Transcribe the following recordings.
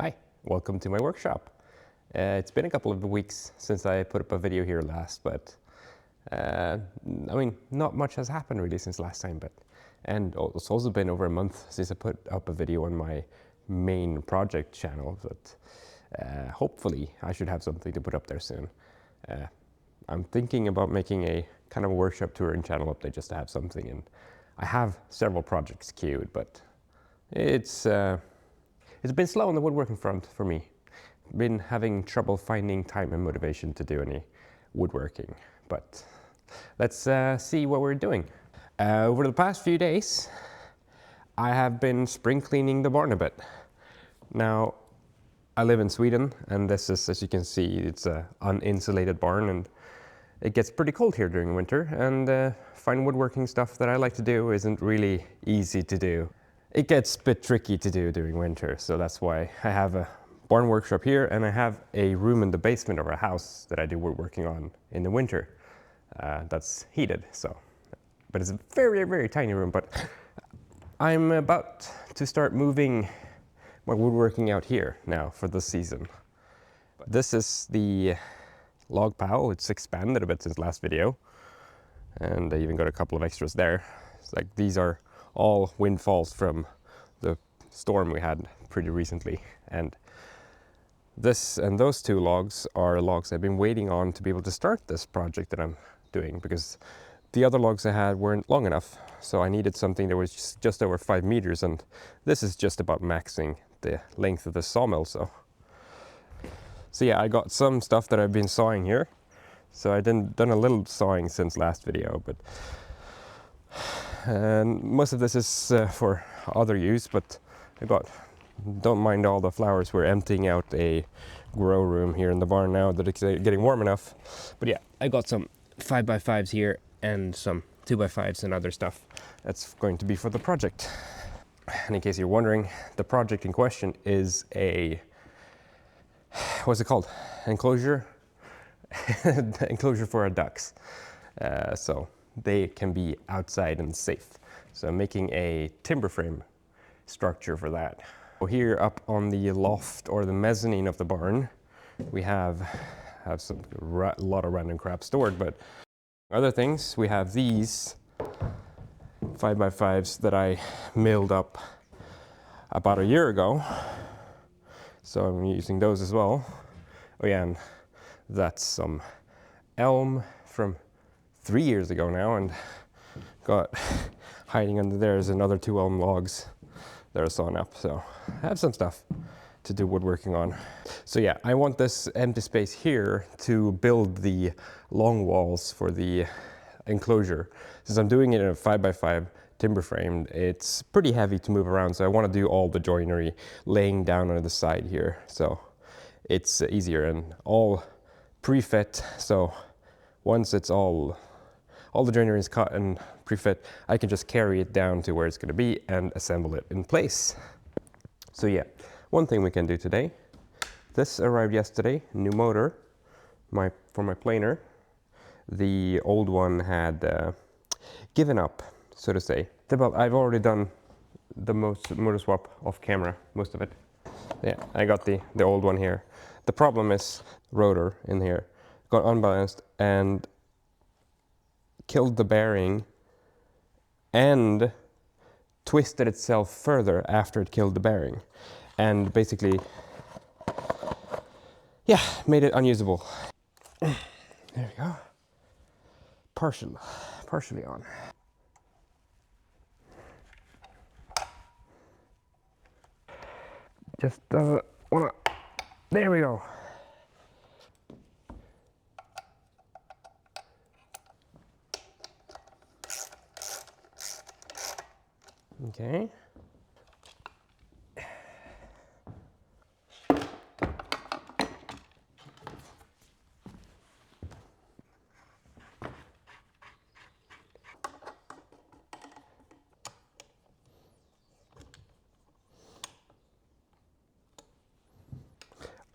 Hi, welcome to my workshop. It's been a couple of weeks since I put up a video here last, but not much has happened really since last time. And it's also been over a month since I put up a video on my main project channel. But hopefully, I should have something to put up there soon. I'm thinking about making a kind of a workshop tour and channel update just to have something. And I have several projects queued, but it's been slow on the woodworking front for me. Been having trouble finding time and motivation to do any woodworking, but let's see what we're doing. Over the past few days, I have been spring cleaning the barn a bit. Now, I live in Sweden, and this is, as you can see, it's an uninsulated barn, and it gets pretty cold here during winter, and fine woodworking stuff that I like to do isn't really easy to do. It gets a bit tricky to do during winter, so that's why I have a barn workshop here, and I have a room in the basement of our house that I do woodworking on in the winter. That's heated, but it's a very, very tiny room. But I'm about to start moving my woodworking out here now for this season. This is the log pile. It's expanded a bit since last video, and I even got a couple of extras there. It's like these are all windfalls from the storm we had pretty recently, and this and those two logs are logs I've been waiting on to be able to start this project that I'm doing, because the other logs I had weren't long enough, so I needed something that was just over 5 meters, and this is just about maxing the length of the sawmill. So yeah, I got some stuff that I've been sawing here. So I done a little sawing since last video, but and most of this is for other use, but don't mind all the flowers. We're emptying out a grow room here in the barn now that it's getting warm enough. But yeah, I got some 5x5s here and some 2x5s and other stuff that's going to be for the project. And in case you're wondering, the project in question is a, what's it called? Enclosure? Enclosure for our ducks. So they can be outside and safe. So I'm making a timber frame structure for that. Here up on the loft or the mezzanine of the barn, we have a lot of random crap stored, but other things, we have these 5x5s that I milled up about a year ago. So I'm using those as well. Oh yeah, and that's some elm from 3 years ago now, and got hiding under there is another 2 elm logs that are sawn up. So I have some stuff to do woodworking on. So yeah, I want this empty space here to build the long walls for the enclosure. Since I'm doing it in a 5x5 timber frame, it's pretty heavy to move around, so I want to do all the joinery laying down on the side here, so it's easier and all pre-fit. So once it's all the joinery is cut and pre-fit, I can just carry it down to where it's going to be and assemble it in place. So yeah, one thing we can do today. This arrived yesterday, new motor for my planer. The old one had given up, so to say. I've already done the motor swap off camera, most of it. Yeah, I got the old one here. The problem is rotor in here got unbalanced and killed the bearing and twisted itself further after it killed the bearing, and basically, yeah, made it unusable. There we go. Partially on. Just doesn't wanna. There we go. Okay.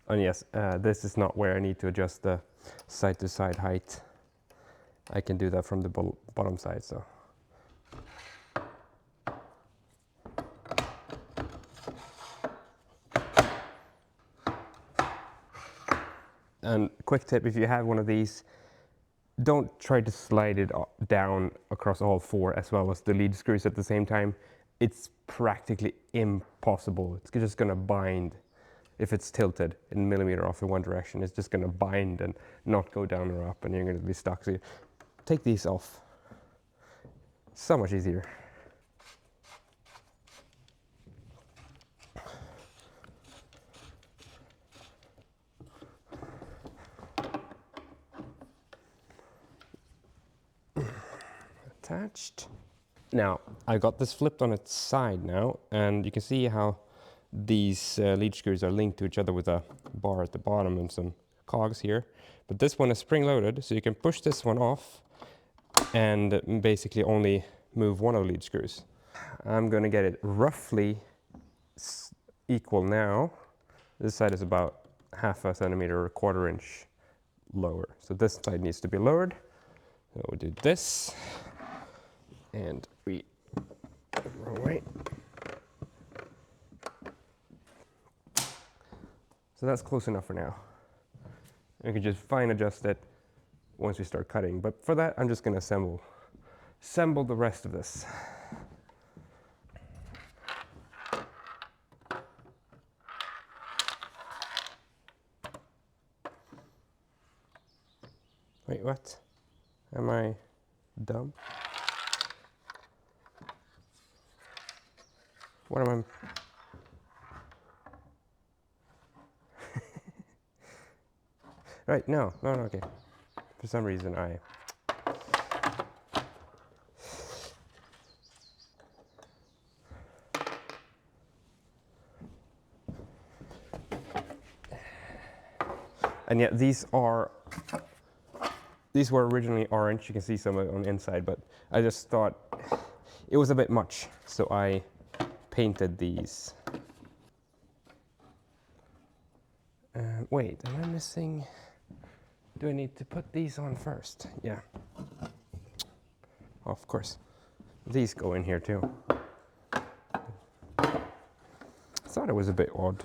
And yes, this is not where I need to adjust the side-to-side height. I can do that from the bottom side, so. And quick tip, if you have one of these, don't try to slide it down across all four as well as the lead screws at the same time. It's practically impossible. It's just gonna bind. If it's tilted in millimeter off in one direction, it's just gonna bind and not go down or up, and you're gonna be stuck. So you take these off. So much easier. Attached. Now, I got this flipped on its side now, and you can see how these lead screws are linked to each other with a bar at the bottom and some cogs here. But this one is spring-loaded, so you can push this one off and basically only move one of the lead screws. I'm going to get it roughly equal now. This side is about half a centimeter or a quarter inch lower. So this side needs to be lowered. So we'll do this, and we go the wrong way. So that's close enough for now. We can just fine adjust it once we start cutting. But for that, I'm just going to assemble the rest of this. Wait, what? Am I dumb? What am I? Right, no, okay. For some reason and yet these were originally orange. You can see some of it on the inside, but I just thought it was a bit much, so I painted these. Wait, am I missing? Do I need to put these on first? Yeah. Of course. These go in here too. I thought it was a bit odd.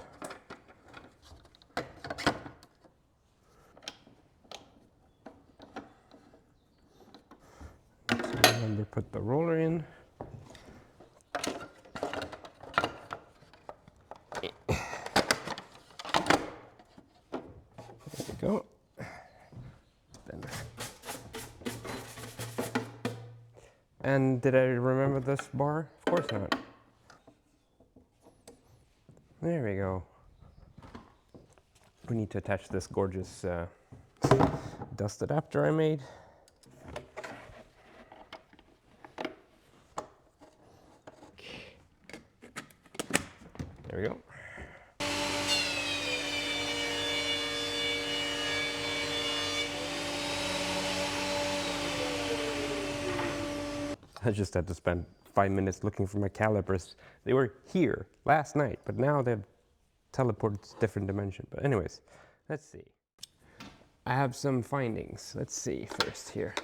So remember, put the roller in. There we go. And did I remember this bar? Of course not. There we go. We need to attach this gorgeous dust adapter I made. There we go. I just had to spend 5 minutes looking for my calipers. They were here last night, but now they've teleported to a different dimension. But anyways, let's see. I have some findings. Let's see first here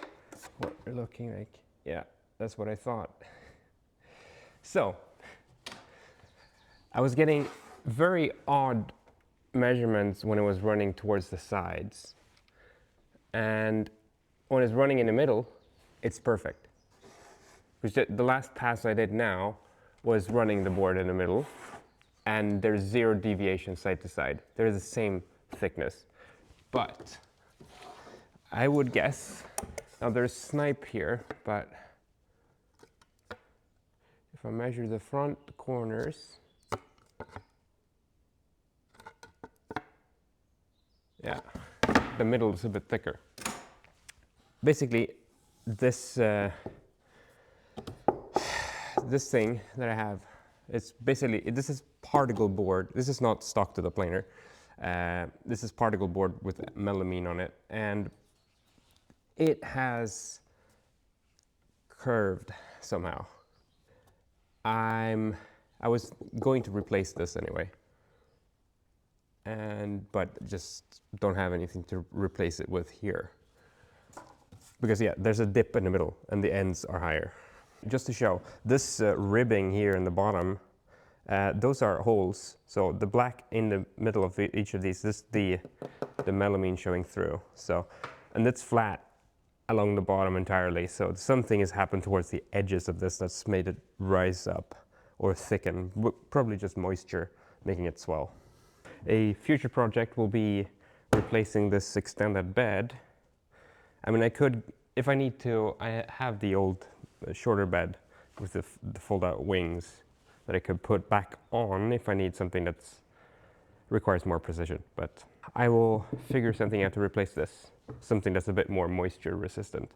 what they're looking like. Yeah, that's what I thought. So, I was getting very odd measurements when it was running towards the sides. And when it's running in the middle, it's perfect. Because the last pass I did now was running the board in the middle, and there's zero deviation side to side. They're the same thickness. But I would guess, now there's snipe here, but if I measure the front corners, yeah, the middle is a bit thicker. Basically, this this thing that I have, it's basically, this is particle board. This is not stuck to the planer. This is particle board with melamine on it, and it has curved somehow. I was going to replace this anyway, but just don't have anything to replace it with here. Because yeah, there's a dip in the middle and the ends are higher. Just to show, this ribbing here in the bottom, those are holes. So the black in the middle of each of these, this is the the melamine showing through. So, and it's flat along the bottom entirely, so something has happened towards the edges of this that's made it rise up or thicken, probably just moisture making it swell. A future project will be replacing this extended bed. I mean, I could, if I need to, I have the old shorter bed with the fold-out wings that I could put back on if I need something that's requires more precision. But I will figure something out to replace this, something that's a bit more moisture resistant.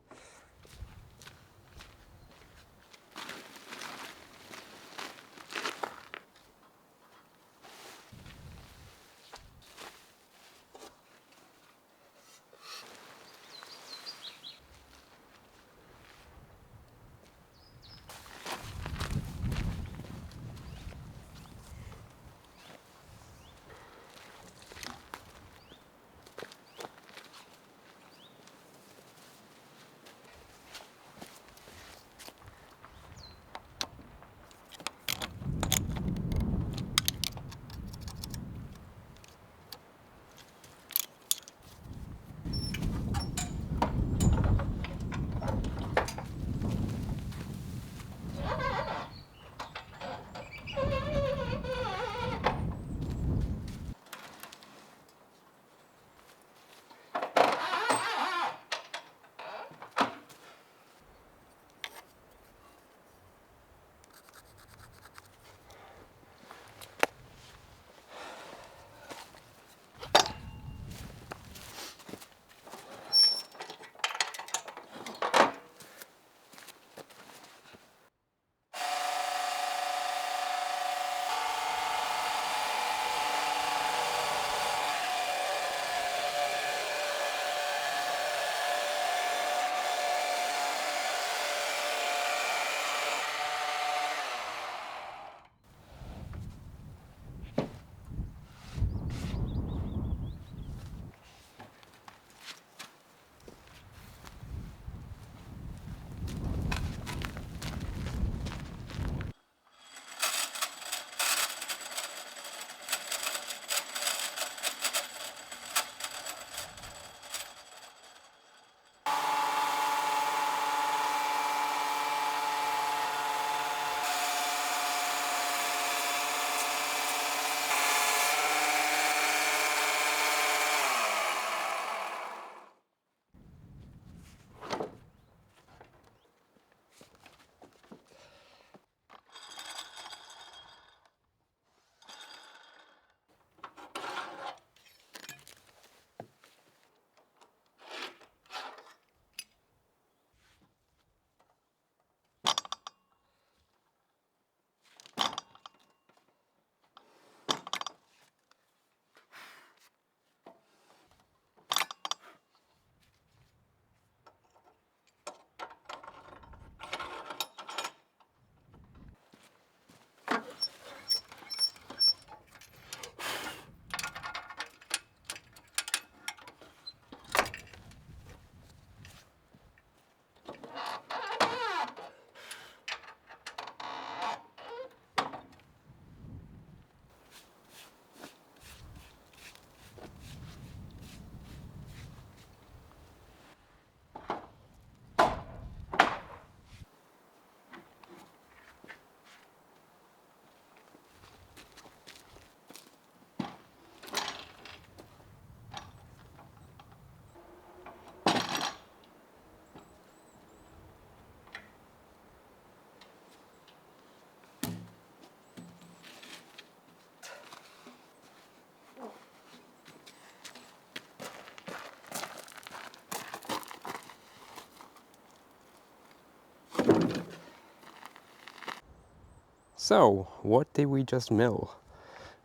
So, what did we just mill?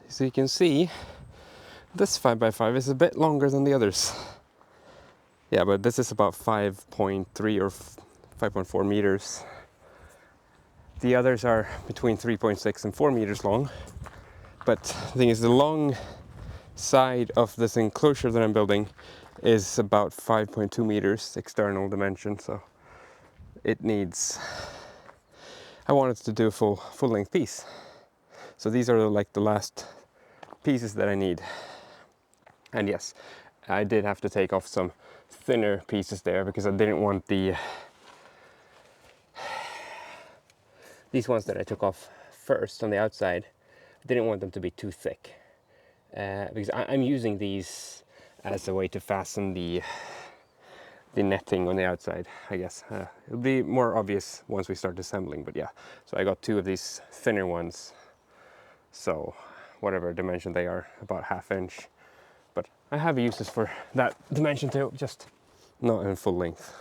So you can see, this 5x5 is a bit longer than the others. Yeah, but this is about 5.3 or 5.4 meters. The others are between 3.6 and 4 meters long. But the thing is, the long side of this enclosure that I'm building is about 5.2 meters external dimension, so it needs, I wanted to do a full length piece. So these are like the last pieces that I need. And yes, I did have to take off some thinner pieces there because I didn't want these ones that I took off first on the outside, I didn't want them to be too thick. Because I'm using these as a way to fasten the netting on the outside, I guess. It'll be more obvious once we start assembling, but yeah. So I got 2 of these thinner ones, so whatever dimension they are, about 1/2 inch. But I have uses for that dimension too, just not in full length.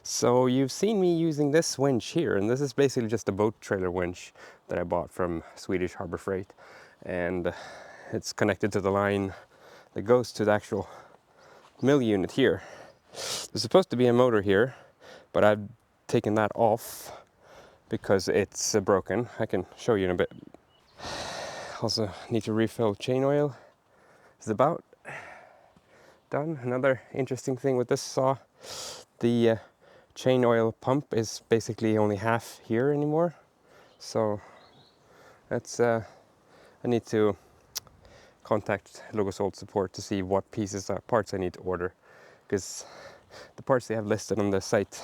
So you've seen me using this winch here, and this is basically just a boat trailer winch that I bought from Swedish Harbor Freight, and it's connected to the line that goes to the actual mill unit here. There's supposed to be a motor here, but I've taken that off because it's broken. I can show you in a bit. Also need to refill chain oil. It's about done. Another interesting thing with this saw, the chain oil pump is basically only half here anymore. So that's I need to contact Logosol support to see what pieces or parts I need to order, because the parts they have listed on the site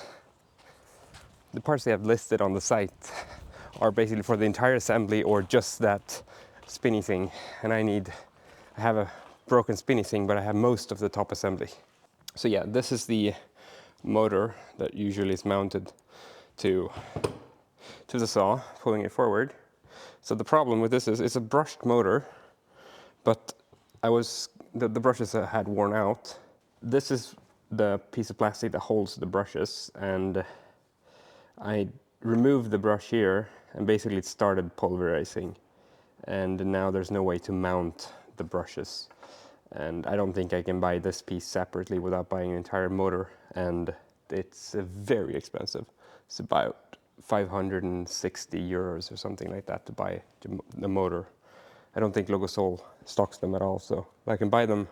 are basically for the entire assembly or just that spinny thing, and I have a broken spinny thing, but I have most of the top assembly. So yeah, this is the motor that usually is mounted to the saw, pulling it forward. So the problem with this is it's a brushed motor, but the brushes had worn out. This is the piece of plastic that holds the brushes, and I removed the brush here and basically it started pulverizing, and now there's no way to mount the brushes, and I don't think I can buy this piece separately without buying an entire motor, and it's very expensive. It's about 560 euros or something like that to buy the motor. I don't think Logosol stocks them at all, so I can buy them.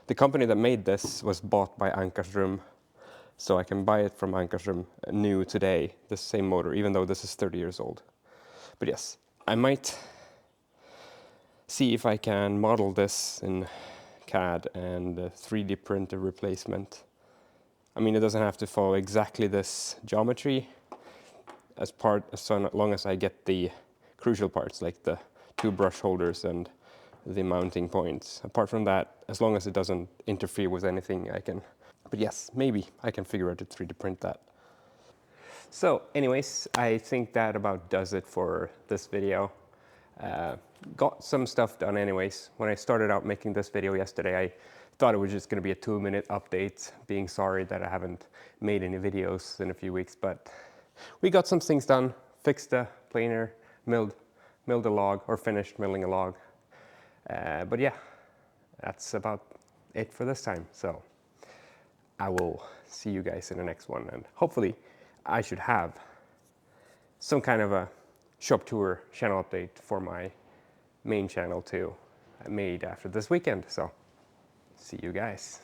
The company that made this was bought by Ankarsrum, so I can buy it from Ankarsrum new today, the same motor, even though this is 30 years old. But yes, I might see if I can model this in CAD and 3D print a replacement. I mean, it doesn't have to follow exactly this geometry as long as I get the crucial parts, like the 2 brush holders and the mounting points. Apart from that, as long as it doesn't interfere with anything, I can. But yes, maybe I can figure out to 3D print that. So anyways, I think that about does it for this video. Got some stuff done anyways. When I started out making this video yesterday, I thought it was just going to be a 2-minute update, being sorry that I haven't made any videos in a few weeks, but we got some things done, fixed the planer, milled a log, or finished milling a log. But yeah, that's about it for this time. So I will see you guys in the next one, and hopefully I should have some kind of a shop tour channel update for my main channel too, made after this weekend. So see you guys.